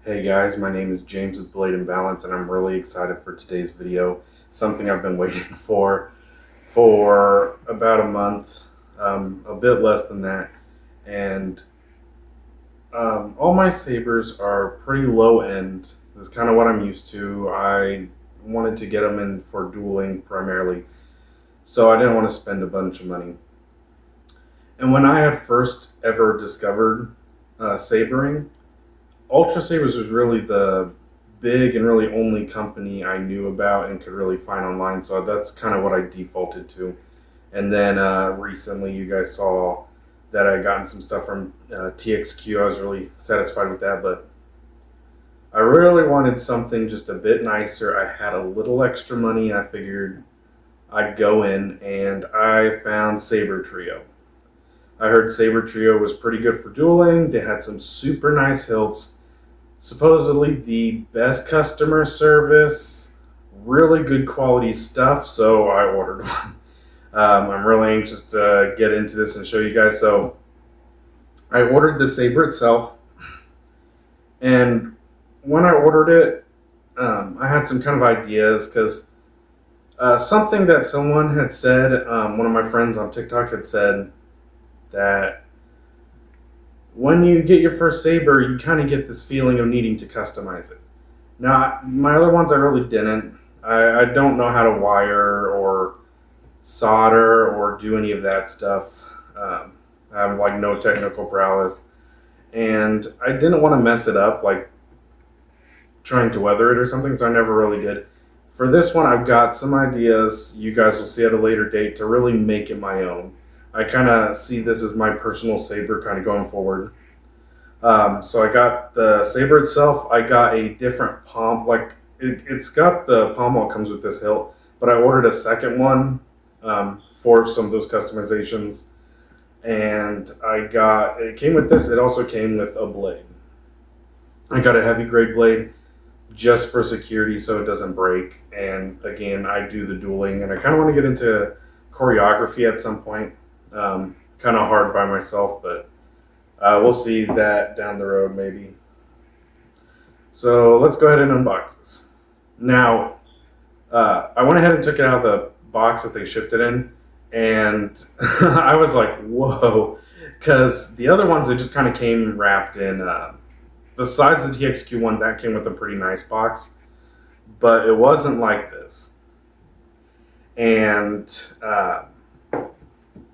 Hey guys, my name is James with Blade and Balance, and I'm really excited for today's video. Something I've been waiting for about a month, a bit less than that. And all my sabers are pretty low end. That's kind of what I'm used to. I wanted to get them in for dueling primarily, so I didn't want to spend a bunch of money. And when I had first ever discovered sabering, Ultra Sabers was really the big and really only company I knew about and could really find online, so that's kind of what I defaulted to. And then recently, you guys saw that I gotten some stuff from TXQ. I was really satisfied with that, but I really wanted something just a bit nicer. I had a little extra money. I figured I'd go in, and I found Sabertrio. I heard Sabertrio was pretty good for dueling. They had some super nice hilts, supposedly the best customer service, really good quality stuff, so I ordered one. I'm really anxious to get into this and show you guys. So I ordered the Saber itself, and when I ordered it, I had some kind of ideas because something that someone had said, one of my friends on TikTok had said that when you get your first Saber, you kind of get this feeling of needing to customize it. Now, my other ones I really didn't. I don't know how to wire or solder or do any of that stuff. I have like no technical prowess, and I didn't want to mess it up, like trying to weather it or something, so I never really did. For this one, I've got some ideas you guys will see at a later date to really make it my own. I kind of see this as my personal Saber kind of going forward. So I got the Saber itself. I got a different palm, like it's got the pommel comes with this hilt, but I ordered a second one for some of those customizations. And it came with this. It also came with a blade. I got a heavy grade blade just for security so it doesn't break. And again, I do the dueling, and I kind of want to get into choreography at some point. Kind of hard by myself, but we'll see that down the road maybe. So let's go ahead and unbox this. Now, I went ahead and took it out of the box that they shipped it in, and I was like, whoa, because the other ones, they just kind of came wrapped in, besides the TXQ one, that came with a pretty nice box, but it wasn't like this. And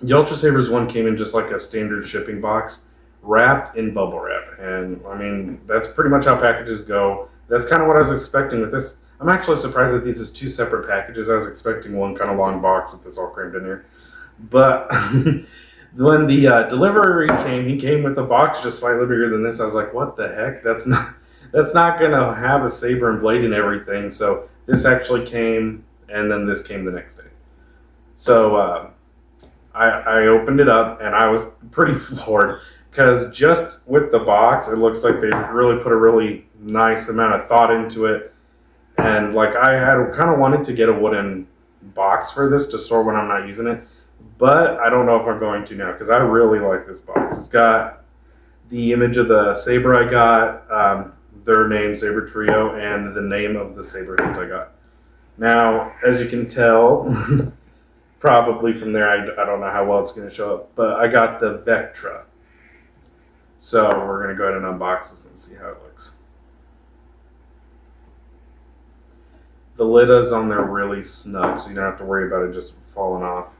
the Ultra Sabers one came in just like a standard shipping box, wrapped in bubble wrap. And I mean, that's pretty much how packages go. That's kind of what I was expecting with this. I'm actually surprised that these is two separate packages. I was expecting one kind of long box with this all crammed in here. But when the delivery came, he came with a box just slightly bigger than this. I was like, what the heck? That's not gonna have a saber and blade and everything. So this actually came, and then this came the next day. So I opened it up, and I was pretty floored because just with the box, it looks like they really put a really nice amount of thought into it. And like I had kind of wanted to get a wooden box for this to store when I'm not using it, but I don't know if I'm going to now because I really like this box. It's got the image of the saber I got, their name Sabertrio, and the name of the saber hilt I got. Now, as you can tell, probably from there, I don't know how well it's going to show up, but I got the Vektra. So we're going to go ahead and unbox this and see how it looks. The lid is on there really snug, so you don't have to worry about it just falling off.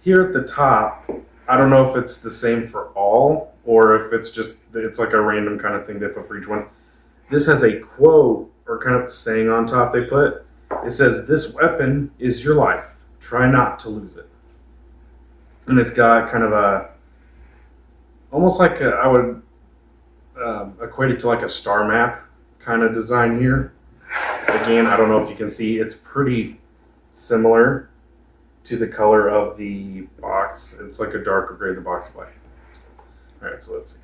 Here at the top, I don't know if it's the same for all, or if it's like a random kind of thing they put for each one. This has a quote, or kind of saying on top they put. It says, "This weapon is your life. Try not to lose it." And it's got kind of almost like I would equate it to like a star map kind of design here. Again, I don't know if you can see, it's pretty similar to the color of the box. It's like a darker gray, the box black. All right, so let's see.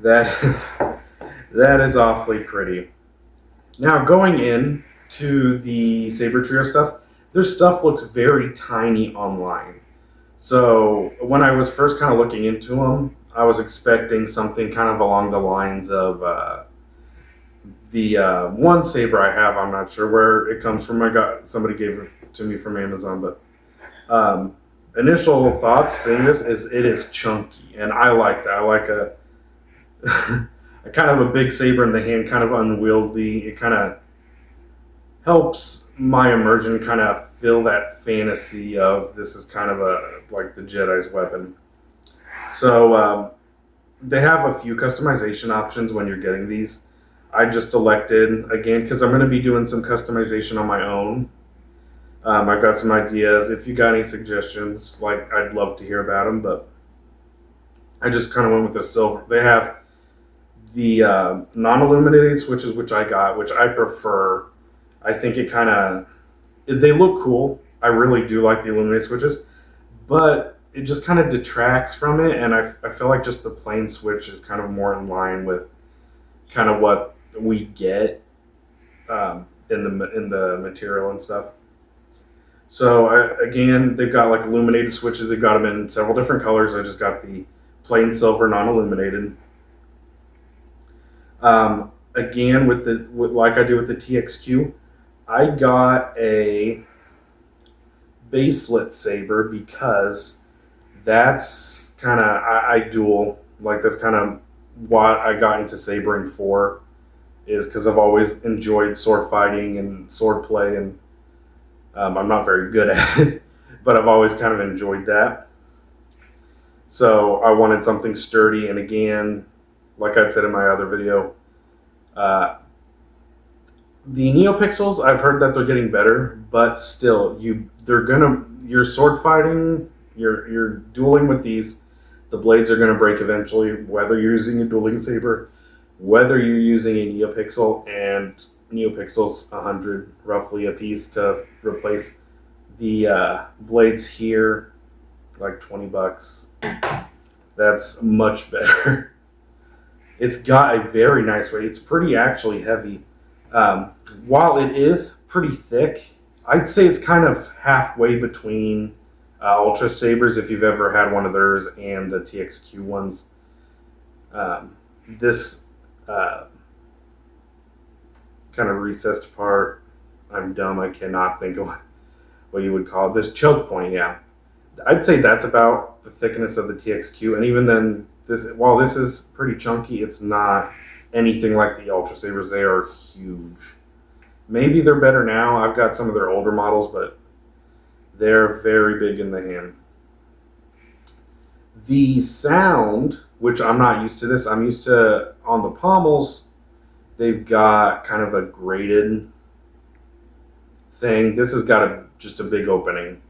That is awfully pretty. Now going in to the Sabertrio stuff, their stuff looks very tiny online. So when I was first kind of looking into them, I was expecting something kind of along the lines of the one saber I have. I'm not sure where it comes from. I got somebody gave it to me from Amazon, but initial thoughts seeing this is it is chunky, and I like that. I like a a kind of a big saber in the hand, kind of unwieldy. It kind of helps my immersion kind of feel that fantasy of this is kind of a like the Jedi's weapon. So they have a few customization options when you're getting these. I just elected again because I'm going to be doing some customization on my own. I've got some ideas. If you got any suggestions, like I'd love to hear about them. But I just kind of went with the silver. They have the non-illuminated switches, which I got, which I prefer. I think it kind of they look cool. I really do like the illuminated switches, but it just kind of detracts from it, and I feel like just the plain switch is kind of more in line with kind of what we get in the material and stuff. So again, they've got like illuminated switches. They've got them in several different colors. I just got the plain silver non-illuminated. Again, like I do with the TXQ, I got a baselit saber because that's kind of I duel, like that's kind of what I got into sabering for, is because I've always enjoyed sword fighting and sword play, and I'm not very good at it, but I've always kind of enjoyed that. So I wanted something sturdy, and again, like I said in my other video, the NeoPixels, I've heard that they're getting better, but still, you're sword fighting, you're dueling with these. The blades are gonna break eventually, whether you're using a dueling saber, whether you're using a NeoPixel, and NeoPixels 100 roughly a piece to replace the blades here, like $20. That's much better. It's got a very nice weight. It's pretty actually heavy. While it is pretty thick, I'd say it's kind of halfway between Ultra Sabers, if you've ever had one of theirs, and the TXQ ones. This kind of recessed part, I'm dumb, I cannot think of what you would call it. This choke point, yeah. I'd say that's about the thickness of the TXQ, and even then, while this is pretty chunky, it's not anything like the Ultra Sabers. They are huge. Maybe they're better now. I've got some of their older models, but they're very big in the hand. The sound, which I'm not used to this, I'm used to on the pommels, they've got kind of a grated thing. This has got just a big opening,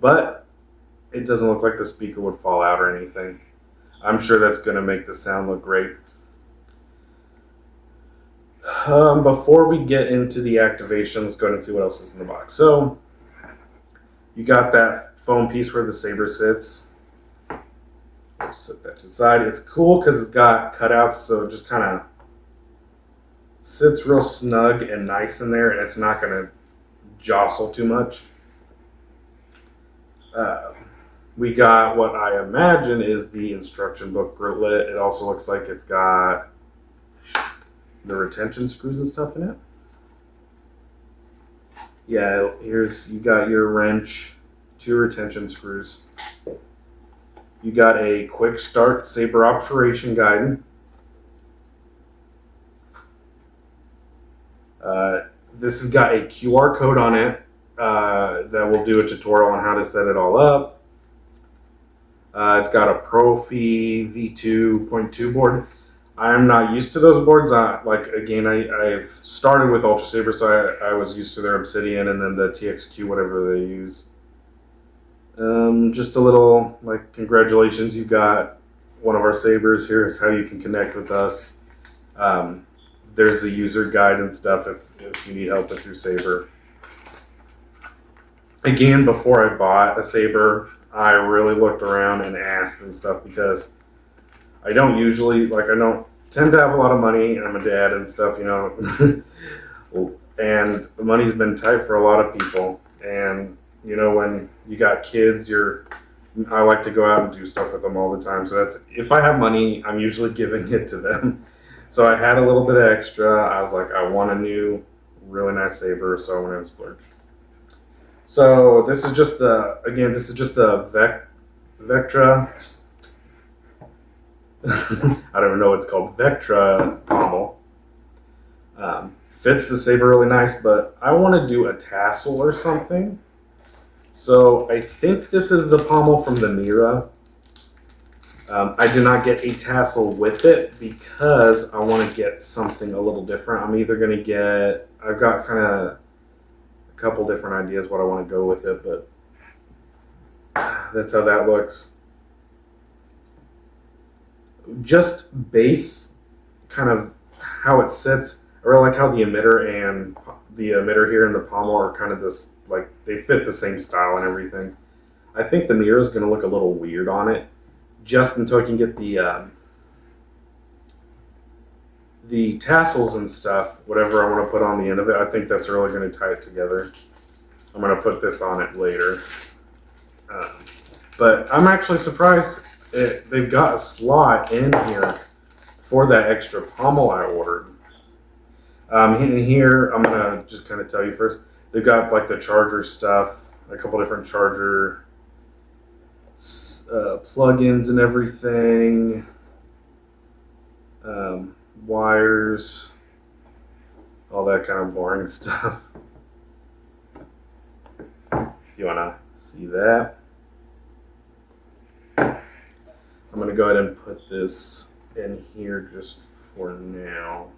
but it doesn't look like the speaker would fall out or anything. I'm sure that's going to make the sound look great. Before we get into the activation, let's go ahead and see what else is in the box. So, you got that foam piece where the saber sits. Set that to the side. It's cool because it's got cutouts, so it just kind of sits real snug and nice in there, and it's not going to jostle too much. We got what I imagine is the instruction booklet. It also looks like it's got the retention screws and stuff in it. Yeah, you got your wrench, 2 retention screws. You got a quick start saber operation guide. This has got a QR code on it that will do a tutorial on how to set it all up. It's got a Profi V2.2 board. I'm not used to those boards. I've started with Ultra Saber, so I was used to their Obsidian and then the TXQ, whatever they use. Just a little, congratulations, you got one of our sabers. Here's how you can connect with us. There's a user guide and stuff if you need help with your saber. Again, before I bought a saber, I really looked around and asked and stuff because I don't tend to have a lot of money. I'm a dad and stuff, and the money's been tight for a lot of people. And, when you got kids, you're I like to go out and do stuff with them all the time. So that's, if I have money, I'm usually giving it to them. So I had a little bit of extra. I was like, I want a new, really nice saber, so I went and splurged. So this is just the, again, this is just the Vektra. I don't even know what it's called. Vektra pommel. Fits the saber really nice, but I want to do a tassel or something. So I think this is the pommel from the Mira. I did not get a tassel with it because I want to get something a little different. I'm either going to get, I've got kind of a couple different ideas what I want to go with it, but that's how that looks. Just base, kind of how it sits. I really like how the emitter here and the pommel are kind of this, like, they fit the same style and everything. I think the mirror is going to look a little weird on it, just until I can get the tassels and stuff, whatever I want to put on the end of it. I think that's really going to tie it together. I'm going to put this on it later. But I'm actually surprised they've got a slot in here for that extra pommel I ordered. In here, I'm going to just kind of tell you first, they've got like the charger stuff, a couple different charger plugins and everything, wires, all that kind of boring stuff. If you want to see that, I'm going to go ahead and put this in here just for now.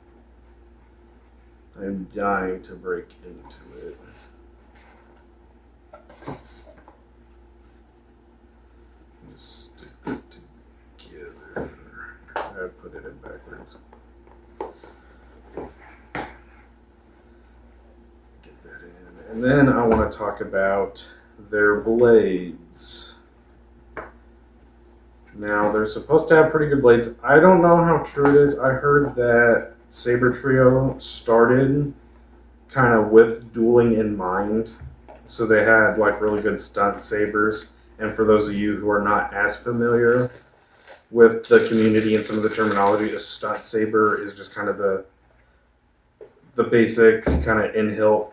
I'm dying to break into it. Just stick it together. I put it in backwards. Get that in. And then I want to talk about their blades. Now, they're supposed to have pretty good blades. I don't know how true it is. I heard that Sabertrio started kind of with dueling in mind. So they had like really good stunt sabers. And for those of you who are not as familiar with the community and some of the terminology, a stunt saber is just kind of the basic kind of in-hilt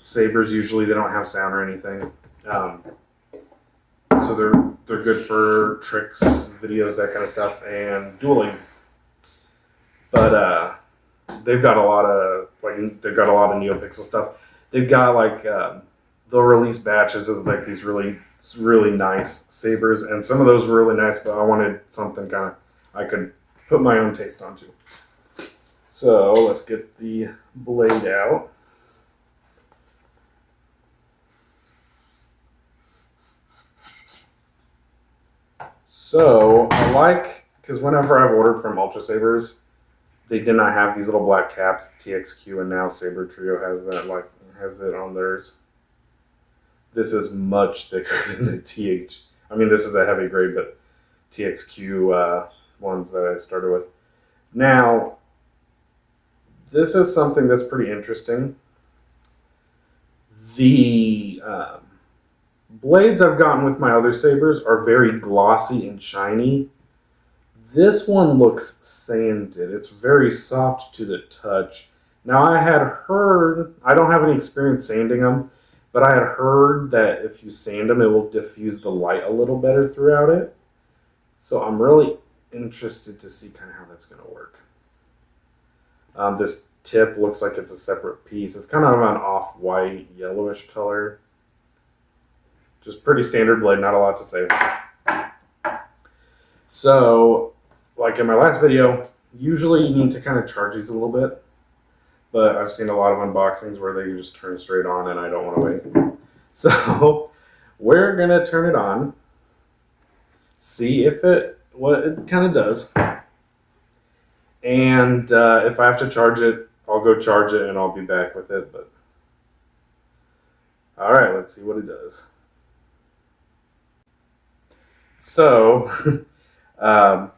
sabers. Usually they don't have sound or anything. So they're good for tricks, videos, that kind of stuff, and dueling. But they've got a lot of NeoPixel stuff. They've got like they'll release batches of like these really nice sabers, and some of those were really nice. But I wanted something kind of I could put my own taste onto. So let's get the blade out. So I like, because whenever I've ordered from Ultra Sabers, they did not have these little black caps, TXQ, and now Sabertrio has it on theirs. This is much thicker than the TH. I mean, this is a heavy grade, but TXQ ones that I started with. Now, this is something that's pretty interesting. The blades I've gotten with my other sabers are very glossy and shiny. This one looks sanded. It's very soft to the touch. Now I had heard, I don't have any experience sanding them, but I had heard that if you sand them, it will diffuse the light a little better throughout it. So I'm really interested to see kind of how that's going to work. This tip looks like it's a separate piece. It's kind of an off-white, yellowish color. Just pretty standard blade, not a lot to say. So, like in my last video, usually you need to kind of charge these a little bit. But I've seen a lot of unboxings where they just turn straight on and I don't want to wait. So, we're going to turn it on. See what it kind of does. And if I have to charge it, I'll go charge it and I'll be back with it. But all right, let's see what it does. So, I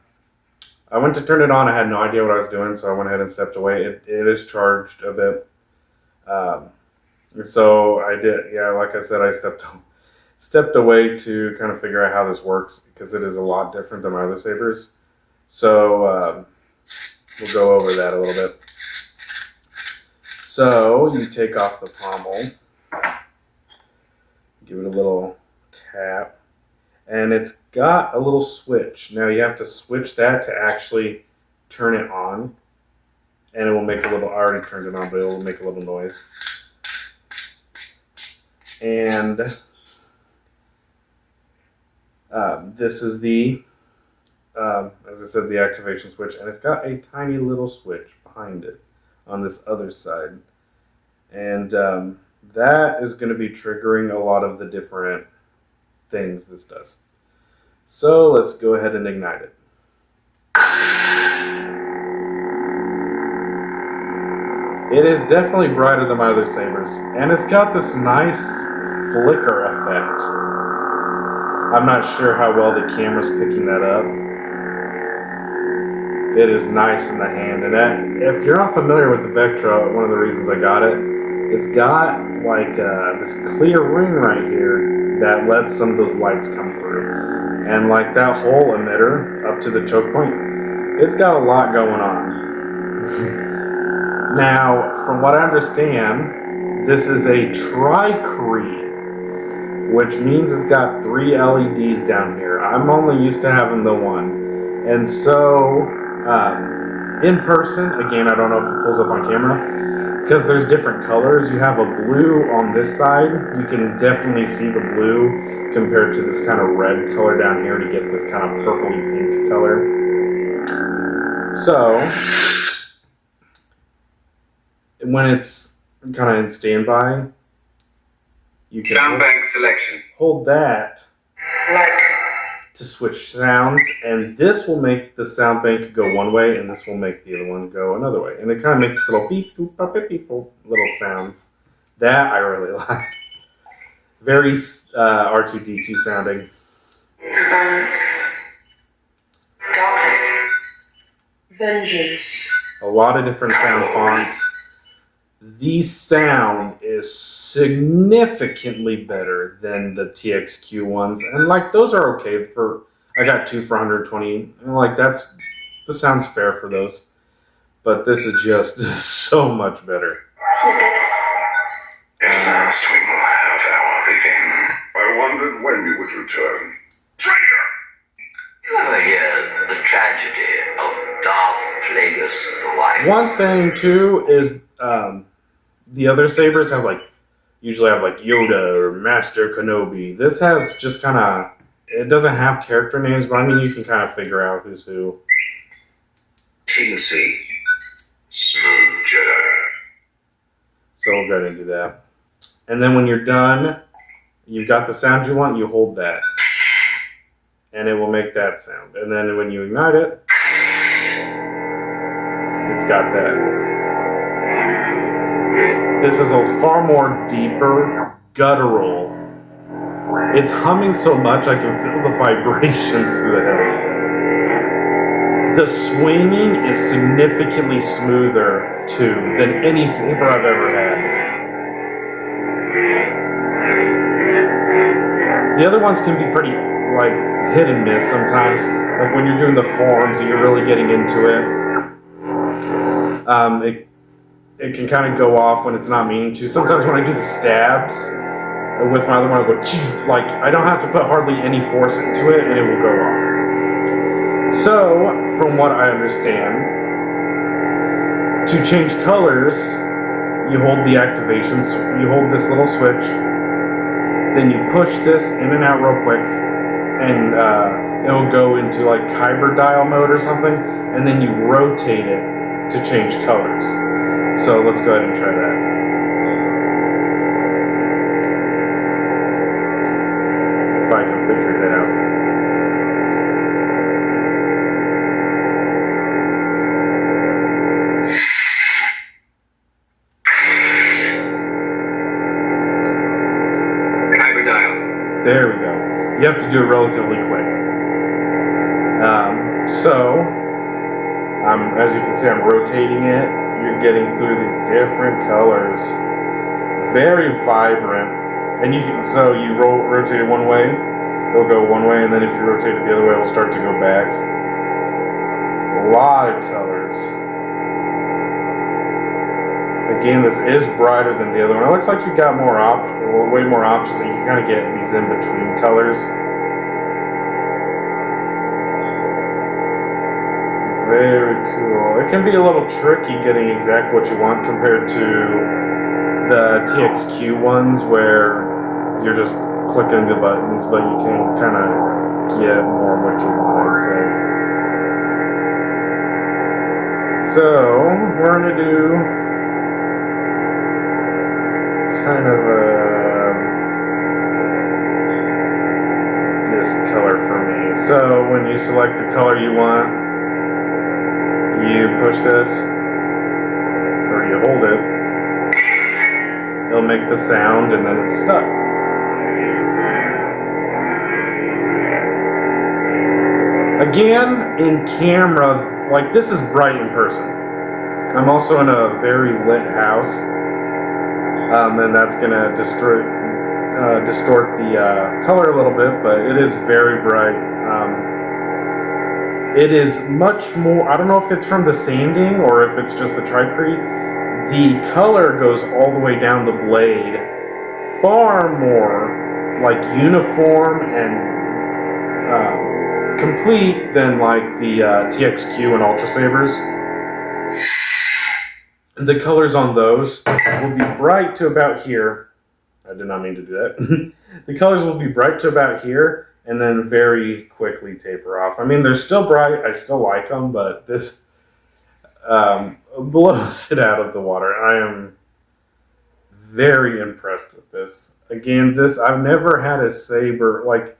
went to turn it on. I had no idea what I was doing, so I went ahead and stepped away. It is charged a bit. So I did, yeah, like I said, I stepped stepped away to kind of figure out how this works because it is a lot different than my other sabers. So we'll go over that a little bit. So you take off the pommel, give it a little tap, and it's got a little switch. Now you have to switch that to actually turn it on, and it will make a little, I already turned it on, but it will make a little noise. And this is the, as I said, the activation switch, and it's got a tiny little switch behind it on this other side. And that is going to be triggering a lot of the different things this does. So let's go ahead and ignite it. It is definitely brighter than my other sabers, and it's got this nice flicker effect. I'm not sure how well the camera's picking that up. It is nice in the hand, and if you're not familiar with the Vektra, one of the reasons I got it, it's got like this clear ring right here that lets some of those lights come through. And like that whole emitter up to the choke point, it's got a lot going on. Now, from what I understand, this is a tri-cree, which means it's got 3 LEDs down here. I'm only used to having the one. And so, in person, again, I don't know if it pulls up on camera, because there's different colors. You have a blue on this side. You can definitely see the blue compared to this kind of red color down here to get this kind of purpley pink color. So, when it's kind of in standby, you can sound bank selection. Hold that to switch sounds, and this will make the sound bank go one way, and this will make the other one go another way. And it kind of makes little beep, boop, bop, beep, beep, boop, little sounds. That I really like. Very R2-D2 sounding. Balance. Darkness. Vengeance. A lot of different sound fonts. The sound is significantly better than the TXQ ones, and like those are okay for. I got 2 for 120, and like the sound's fair for those. But this is just so much better. Snippets. At last we will have our revenge. I wondered when you would return. Traitor! You ever hear the tragedy of Darth Plagueis the Wise? One thing too is the other sabers usually have like Yoda or Master Kenobi. This has just kind of, it doesn't have character names, but I mean you can kind of figure out who's who. TNC. Smooth Jedi. So we'll go ahead and do that. And then when you're done, you've got the sound you want, you hold that. And it will make that sound. And then when you ignite it, it's got that. This is a far more deeper, guttural. It's humming so much I can feel the vibrations through the head. The swinging is significantly smoother, too, than any saber I've ever had. The other ones can be pretty, like, hit and miss sometimes. Like when you're doing the forms and you're really getting into it. It can kind of go off when it's not meaning to. Sometimes when I do the stabs with my other one, I go, like, I don't have to put hardly any force into it and it will go off. So, from what I understand, to change colors, you hold the activations, you hold this little switch, then you push this in and out real quick, and it'll go into like hybrid dial mode or something, and then you rotate it to change colors. So let's go ahead and try that. If I can figure it out. Hybrid dial. There we go. You have to do it relatively quick. As you can see, I'm rotating it. You're getting through these different colors. Very vibrant. And so you rotate it one way, it'll go one way, and then if you rotate it the other way, it'll start to go back. A lot of colors. Again, this is brighter than the other one. It looks like you got way more options, and you kind of get these in between colors. Very cool. It can be a little tricky getting exactly what you want compared to the TXQ ones where you're just clicking the buttons, but you can kind of get more what you want, I'd say. So, we're going to do kind of this color for me. So, when you select the color you want, you push this, or you hold it, it'll make the sound, and then it's stuck. Again, in camera, like this is bright in person. I'm also in a very lit house, and that's gonna distort the color a little bit, but it is very bright. It is much more, I don't know if it's from the sanding or if it's just the tricrete. The color goes all the way down the blade, far more like uniform and complete than like the TXQ and Ultra Sabers. The colors on those will be bright to about here. I did not mean to do that. The colors will be bright to about here and then very quickly taper off. I mean, they're still bright. I still like them, but this blows it out of the water. I am very impressed with this. Again, I've never had a saber like.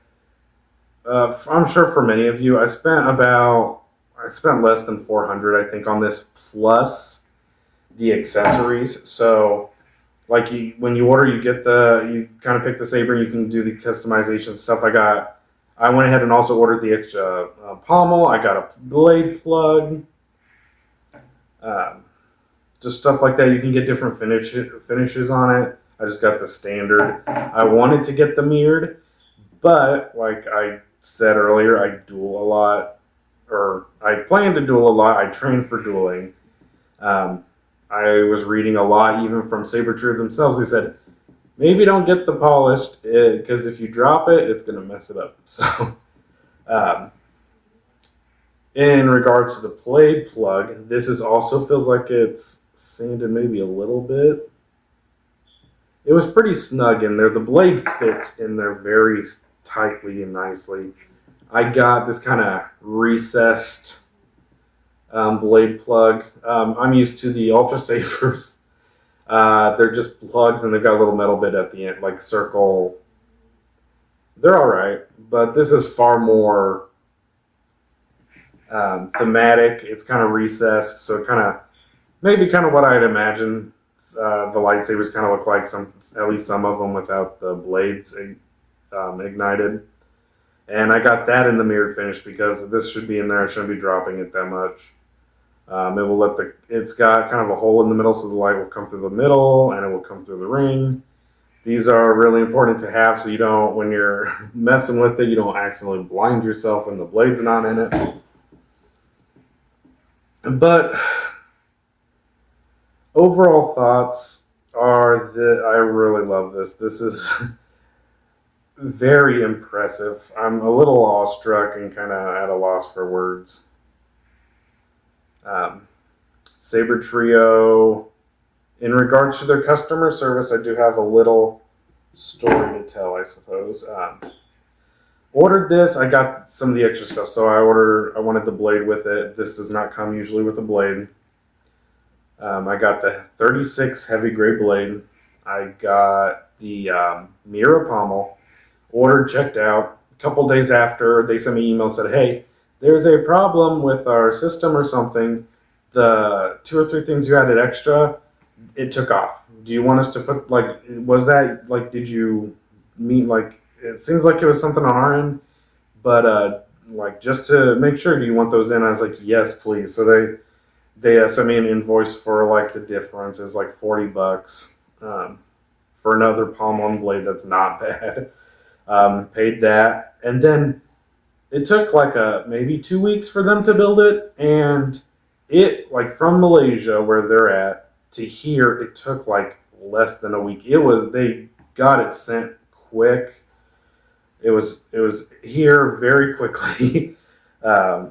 I'm sure for many of you, I spent less than $400, I think, on this plus the accessories. So, like when you order, you kind of pick the saber, and you can do the customization stuff. I went ahead and also ordered the extra pommel. I got a blade plug, just stuff like that. You can get different finishes on it. I just got the standard. I wanted to get the mirrored, but like I said earlier, I duel a lot, or I plan to duel a lot. I train for dueling. I was reading a lot, even from Sabertrio themselves. They said, maybe don't get the polished, because if you drop it, it's going to mess it up. So, in regards to the blade plug, this also feels like it's sanded maybe a little bit. It was pretty snug in there. The blade fits in there very tightly and nicely. I got this kind of recessed blade plug. I'm used to the Ultra Sabers. They're just plugs and they've got a little metal bit at the end, like circle. They're all right, but this is far more thematic. It's kind of recessed, so maybe what I'd imagine the lightsabers kind of look like. At least some of them without the blades ignited. And I got that in the mirrored finish because this should be in there. I shouldn't be dropping it that much. It's got kind of a hole in the middle, so the light will come through the middle and it will come through the ring. These are really important to have, so you don't, when you're messing with it, you don't accidentally blind yourself when the blade's not in it. But overall thoughts are that I really love this. This is very impressive. I'm a little awestruck and kind of at a loss for words. Sabertrio, in regards to their customer service, I do have a little story to tell, I suppose. Ordered this, I got some of the extra stuff. So I wanted the blade with it. This does not come usually with a blade. I got the 36 heavy grade blade. I got the Mira pommel. Ordered, checked out. A couple days after, they sent me an email and said, hey, there's a problem with our system or something. The 2 or 3 things you added extra, it took off. Do you want us to put, did you mean, it seems like it was something on our end, but, just to make sure, do you want those in? I was like, yes, please. So they sent me an invoice for, the difference is $40 for another palm-on blade that's not bad. Paid that, and then it took like maybe 2 weeks for them to build it, and it, like, from Malaysia where they're at to here, it took like less than a week. They got it sent quick. It was here very quickly. I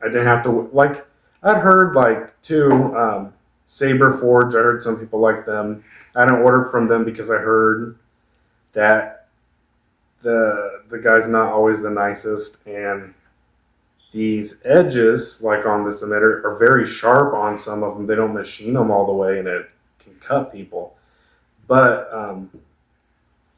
didn't have to, like, I'd heard like too, Saber Forge. I heard some people like them. I hadn't ordered from them because I heard that the guy's not always the nicest, and these edges, like on this emitter, are very sharp on some of them. They don't machine them all the way, and it can cut people. But I'm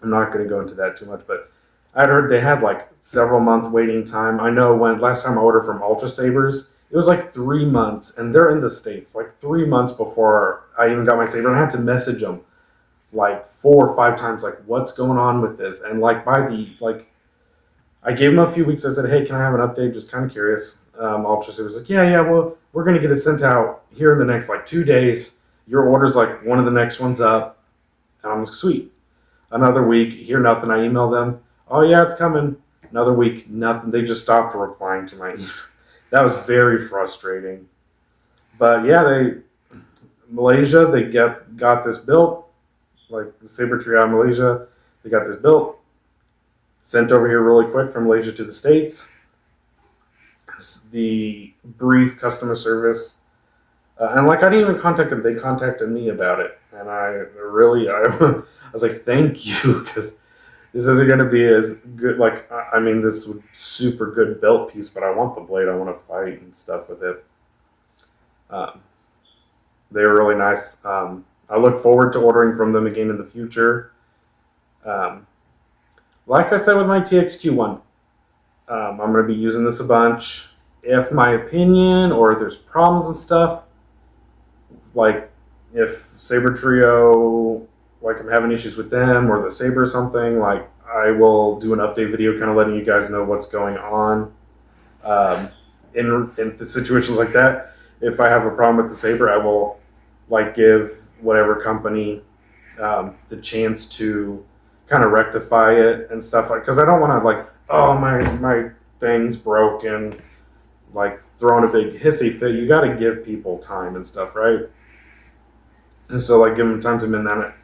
not going to go into that too much. But I'd heard they had like several month waiting time. I know when last time I ordered from Ultra Sabers, it was like 3 months, and they're in the States, like 3 months before I even got my Saber. And I had to message them like 4 or 5 times, like, what's going on with this? And like I gave them a few weeks. I said, hey, can I have an update? Just kind of curious. Ultra Saber was like, yeah, well, we're going to get it sent out here in the next like 2 days. Your order's like one of the next ones up. And I'm like, sweet. Another week, hear nothing. I email them. Oh yeah, it's coming. Another week, nothing. They just stopped replying to my email. That was very frustrating. But yeah, Malaysia, they got this built. Like the Sabertrio in Malaysia, they got this built. Sent over here really quick from Malaysia to the States. The brief customer service. And like, I didn't even contact them. They contacted me about it. And I was like, thank you, because this isn't going to be as good. Like, I mean, this was super good belt piece, but I want the blade. I want to fight and stuff with it. They were really nice. I look forward to ordering from them again in the future. Like I said with my TXQ one, I'm going to be using this a bunch. If my opinion or there's problems and stuff, like if Sabertrio, like I'm having issues with them or the Saber or something, like I will do an update video kind of letting you guys know what's going on. In the situations like that, if I have a problem with the Saber, I will like give whatever company the chance to kind of rectify it and stuff, like, because I don't want to like, oh, my thing's broken, like throwing a big hissy fit. You got to give people time and stuff, right? And so like give them time to mend that.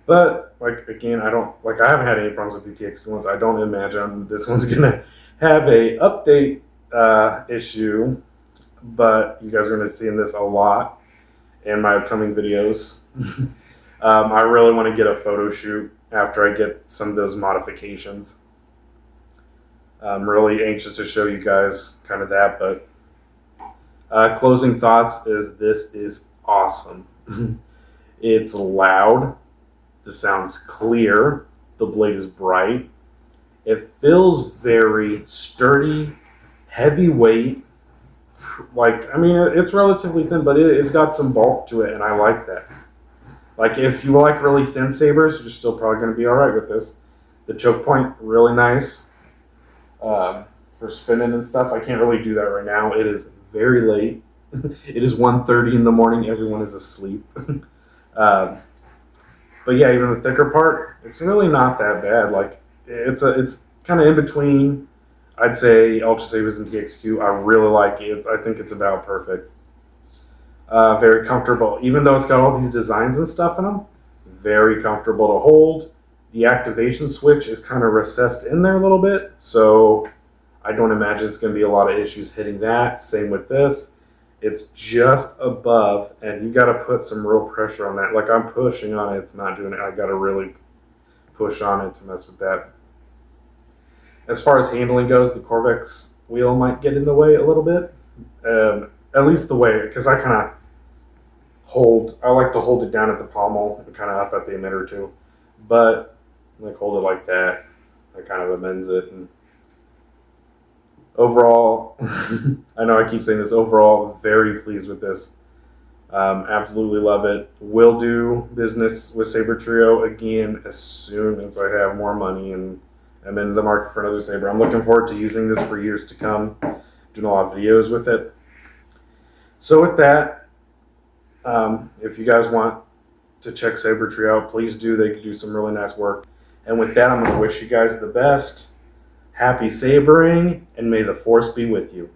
But like, again, I haven't had any problems with the TX ones. I don't imagine this one's gonna have a update issue, but you guys are gonna see in this a lot in my upcoming videos. I really want to get a photo shoot after I get some of those modifications. I'm really anxious to show you guys kind of that, but closing thoughts is this is awesome. It's loud, the sound's clear, the blade is bright, it feels very sturdy, heavyweight. Like, I mean, it's relatively thin, but it's got some bulk to it, and I like that. Like, if you like really thin sabers, you're still probably going to be all right with this. The choke point, really nice for spinning and stuff. I can't really do that right now. It is very late. It is 1:30 in the morning. Everyone is asleep. But yeah, even the thicker part, it's really not that bad. Like, it's kind of in between, I'd say, Ultra Sabers and TXQ. I really like it. I think it's about perfect. Very comfortable. Even though it's got all these designs and stuff in them, very comfortable to hold. The activation switch is kind of recessed in there a little bit, so I don't imagine it's going to be a lot of issues hitting that. Same with this. It's just above, and you got to put some real pressure on that. Like, I'm pushing on it, it's not doing it. I got to really push on it to mess with that. As far as handling goes, the Corvex wheel might get in the way a little bit. At least the way, because I kind of I like to hold it down at the pommel and kind of up at the emitter too. But like, hold it like that, that kind of amends it. And overall, I know I keep saying this, overall, very pleased with this. Absolutely love it. Will do business with Sabertrio again as soon as I have more money and I'm in the market for another Saber. I'm looking forward to using this for years to come, doing a lot of videos with it. So with that, if you guys want to check Sabertrio out, please do. They do some really nice work. And with that, I'm going to wish you guys the best. Happy sabering, and may the Force be with you.